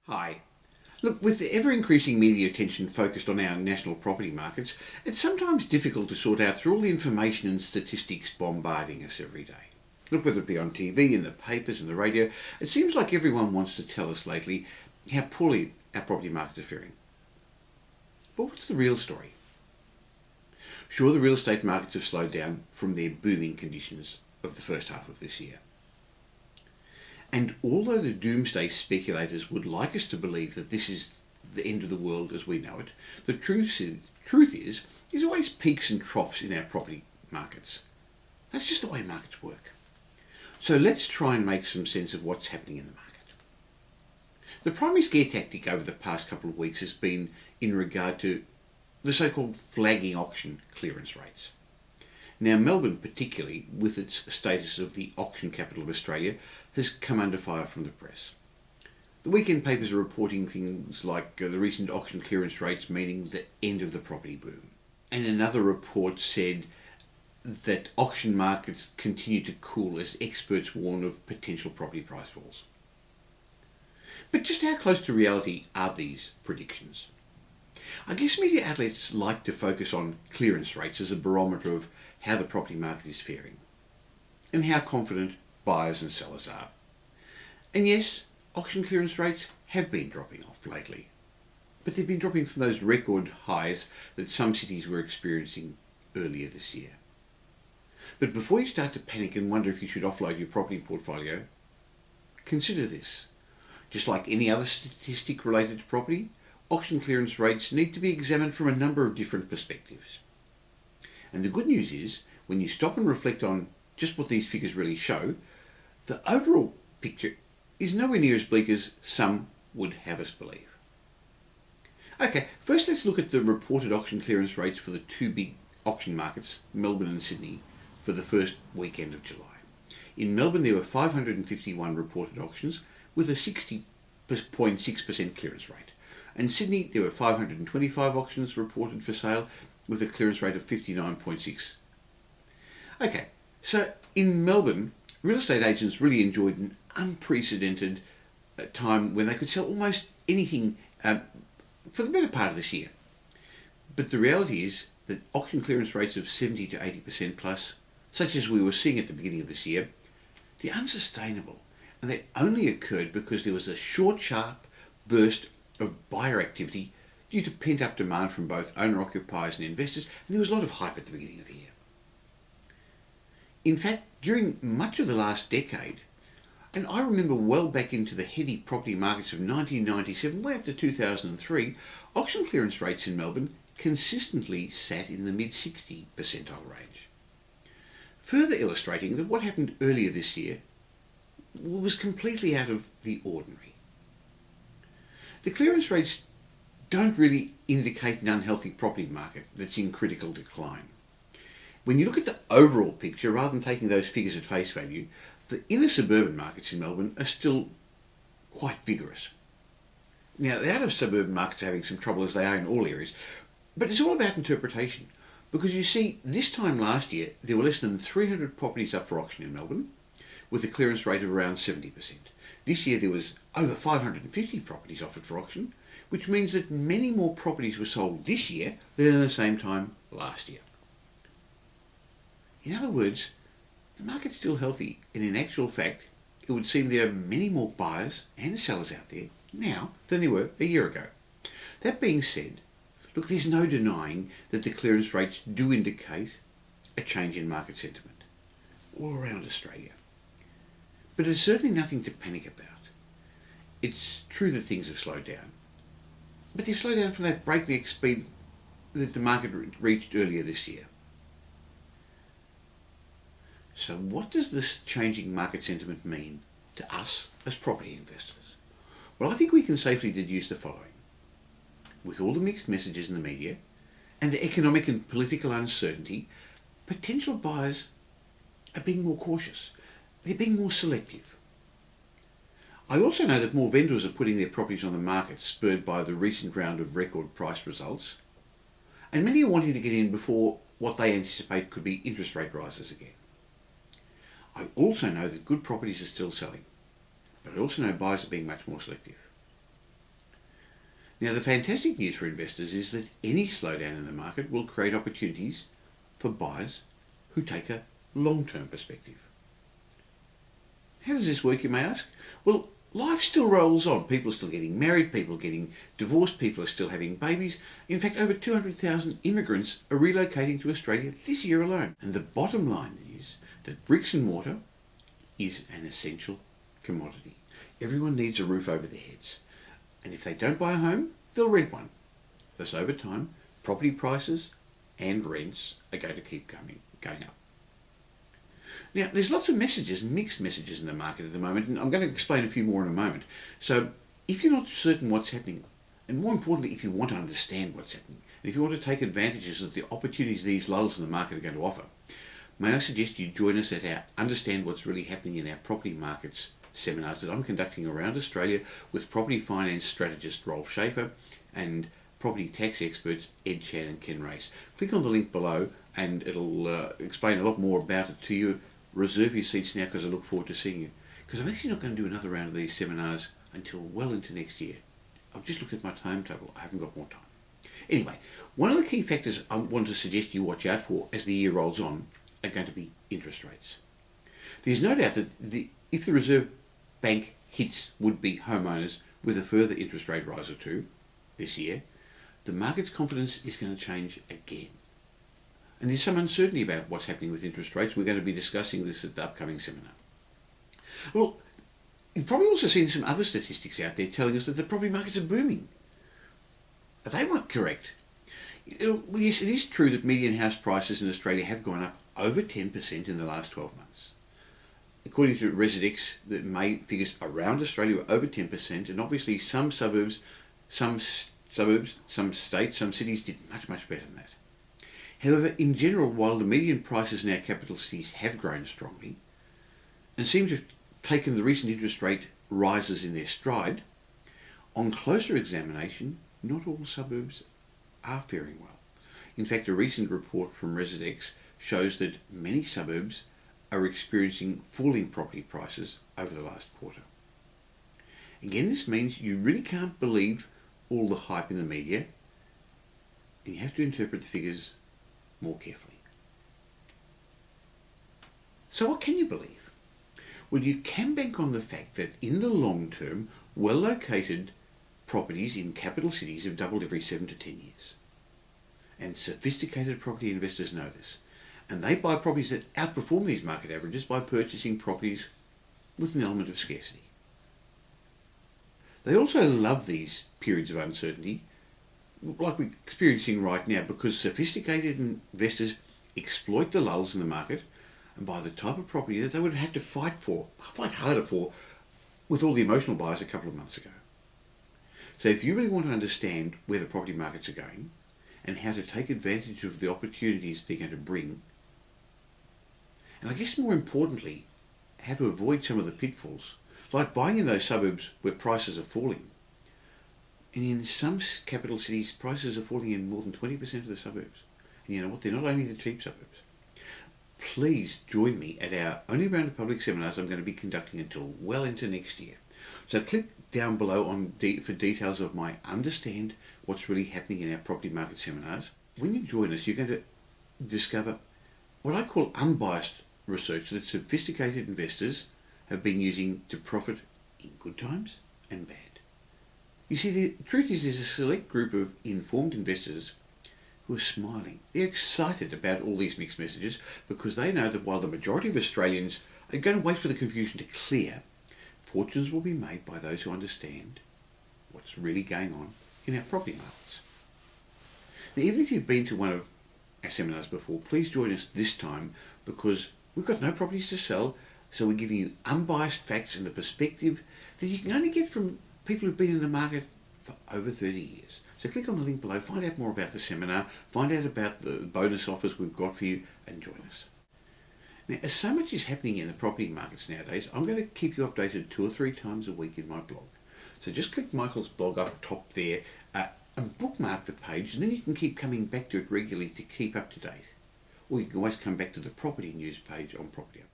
Hi. Look, with the ever-increasing media attention focused on our national property markets, it's sometimes difficult to sort out through all the information and statistics bombarding us every day. Look, whether it be on TV, in the papers, and the radio, it seems like everyone wants to tell us lately how poorly our property markets are faring. But what's the real story? Sure, the real estate markets have slowed down from their booming conditions of the first half of this year. And although the doomsday speculators would like us to believe that this is the end of the world as we know it, the truth is there's always peaks and troughs in our property markets. That's just the way markets work. So let's try and make some sense of what's happening in the market. The primary scare tactic over the past couple of weeks has been in regard to the so-called flagging auction clearance rates. Now, Melbourne, particularly with its status of the auction capital of Australia, has come under fire from the press. The weekend papers are reporting things like the recent auction clearance rates meaning the end of the property boom. And another report said that auction markets continue to cool as experts warn of potential property price falls. But just how close to reality are these predictions? I guess media outlets like to focus on clearance rates as a barometer of how the property market is faring and how confident buyers and sellers are. And yes, auction clearance rates have been dropping off lately, but they've been dropping from those record highs that some cities were experiencing earlier this year. But before you start to panic and wonder if you should offload your property portfolio, consider this. Just like any other statistic related to property, auction clearance rates need to be examined from a number of different perspectives. And the good news is, when you stop and reflect on just what these figures really show, the overall picture is nowhere near as bleak as some would have us believe. Okay, first let's look at the reported auction clearance rates for the two big auction markets, Melbourne and Sydney, for the first weekend of July. In Melbourne there were 551 reported auctions with a 60.6% clearance rate. And Sydney there were 525 auctions reported for sale with a clearance rate of 59.6. Okay, so in Melbourne, real estate agents really enjoyed an unprecedented time when they could sell almost anything for the better part of this year. But the reality is that auction clearance rates of 70 to 80% plus, such as we were seeing at the beginning of this year, they're unsustainable. And they only occurred because there was a short, sharp burst of buyer activity due to pent-up demand from both owner-occupiers and investors, and there was a lot of hype at the beginning of the year. In fact, during much of the last decade, and I remember well back into the heady property markets of 1997, way up to 2003, auction clearance rates in Melbourne consistently sat in the mid-60 percentile range. Further illustrating that what happened earlier this year was completely out of the ordinary. The clearance rates don't really indicate an unhealthy property market that's in critical decline. When you look at the overall picture, rather than taking those figures at face value, the inner suburban markets in Melbourne are still quite vigorous. Now, the outer suburban markets are having some trouble as they are in all areas, but it's all about interpretation. Because you see, this time last year, there were less than 300 properties up for auction in Melbourne, with a clearance rate of around 70%. This year there was over 550 properties offered for auction, which means that many more properties were sold this year than at the same time last year. In other words, the market's still healthy, and in actual fact, it would seem there are many more buyers and sellers out there now than there were a year ago. That being said, look, there's no denying that the clearance rates do indicate a change in market sentiment all around Australia. But there's certainly nothing to panic about. It's true that things have slowed down, but they've slowed down from that breakneck speed that the market reached earlier this year. So what does this changing market sentiment mean to us as property investors? Well, I think we can safely deduce the following. With all the mixed messages in the media and the economic and political uncertainty, potential buyers are being more cautious. They're being more selective. I also know that more vendors are putting their properties on the market, spurred by the recent round of record price results, and many are wanting to get in before what they anticipate could be interest rate rises again. I also know that good properties are still selling, but I also know buyers are being much more selective. Now, the fantastic news for investors is that any slowdown in the market will create opportunities for buyers who take a long-term perspective. How does this work, you may ask? Well, life still rolls on. People are still getting married, people are getting divorced, people are still having babies. In fact, over 200,000 immigrants are relocating to Australia this year alone. And the bottom line is that bricks and mortar is an essential commodity. Everyone needs a roof over their heads. And if they don't buy a home, they'll rent one. Thus, over time, property prices and rents are going to keep going up. Now, there's lots of messages, mixed messages in the market at the moment, and I'm going to explain a few more in a moment. So, if you're not certain what's happening, and more importantly, if you want to understand what's happening, and if you want to take advantages of the opportunities these lulls in the market are going to offer, may I suggest you join us at our Understand What's Really Happening in Our Property Markets seminars that I'm conducting around Australia with property finance strategist Rolf Schaefer and property tax experts Ed Chan and Ken Race. Click on the link below and it'll explain a lot more about it to you. Reserve your seats now because I look forward to seeing you. Because I'm actually not going to do another round of these seminars until well into next year. I've just looked at my timetable. I haven't got more time. Anyway, one of the key factors I want to suggest you watch out for as the year rolls on are going to be interest rates. There's no doubt that if the Reserve Bank hits would-be homeowners with a further interest rate rise or two this year, the market's confidence is going to change again. And there's some uncertainty about what's happening with interest rates. We're going to be discussing this at the upcoming seminar. Well, you've probably also seen some other statistics out there telling us that the property markets are booming. Are they not correct? Well, yes, it is true that median house prices in Australia have gone up over 10% in the last 12 months. According to Residex, the May figures around Australia were over 10%, and obviously some suburbs, some states, some cities did much, much better than that. However, in general, while the median prices in our capital cities have grown strongly and seem to have taken the recent interest rate rises in their stride, on closer examination, not all suburbs are faring well. In fact, a recent report from Residex shows that many suburbs are experiencing falling property prices over the last quarter. Again, this means you really can't believe all the hype in the media, and you have to interpret the figures more carefully. So what can you believe? Well, you can bank on the fact that in the long term, well-located properties in capital cities have doubled every 7 to 10 years. And sophisticated property investors know this. And they buy properties that outperform these market averages by purchasing properties with an element of scarcity. They also love these periods of uncertainty, like we're experiencing right now, because sophisticated investors exploit the lulls in the market and buy the type of property that they would have had to fight harder for with all the emotional buyers a couple of months ago. So if you really want to understand where the property markets are going and how to take advantage of the opportunities they're going to bring, and I guess more importantly, how to avoid some of the pitfalls, like buying in those suburbs where prices are falling. And in some capital cities, prices are falling in more than 20% of the suburbs. And you know what? They're not only the cheap suburbs. Please join me at our only round of public seminars I'm going to be conducting until well into next year. So click down below for details of my Understand What's Really Happening in Our Property Market seminars. When you join us, you're going to discover what I call unbiased research that sophisticated investors have been using to profit in good times and bad. You see, the truth is there's a select group of informed investors who are smiling. They're excited about all these mixed messages because they know that while the majority of Australians are going to wait for the confusion to clear, fortunes will be made by those who understand what's really going on in our property markets. Now, even if you've been to one of our seminars before, please join us this time because we've got no properties to sell, so we're giving you unbiased facts and the perspective that you can only get from people who've been in the market for over 30 years. So click on the link below, find out more about the seminar, find out about the bonus offers we've got for you, and join us. Now, as so much is happening in the property markets nowadays, I'm going to keep you updated 2 or 3 times a week in my blog. So just click Michael's blog up top there and bookmark the page, and then you can keep coming back to it regularly to keep up to date. Or you can always come back to the property news page on Property Up.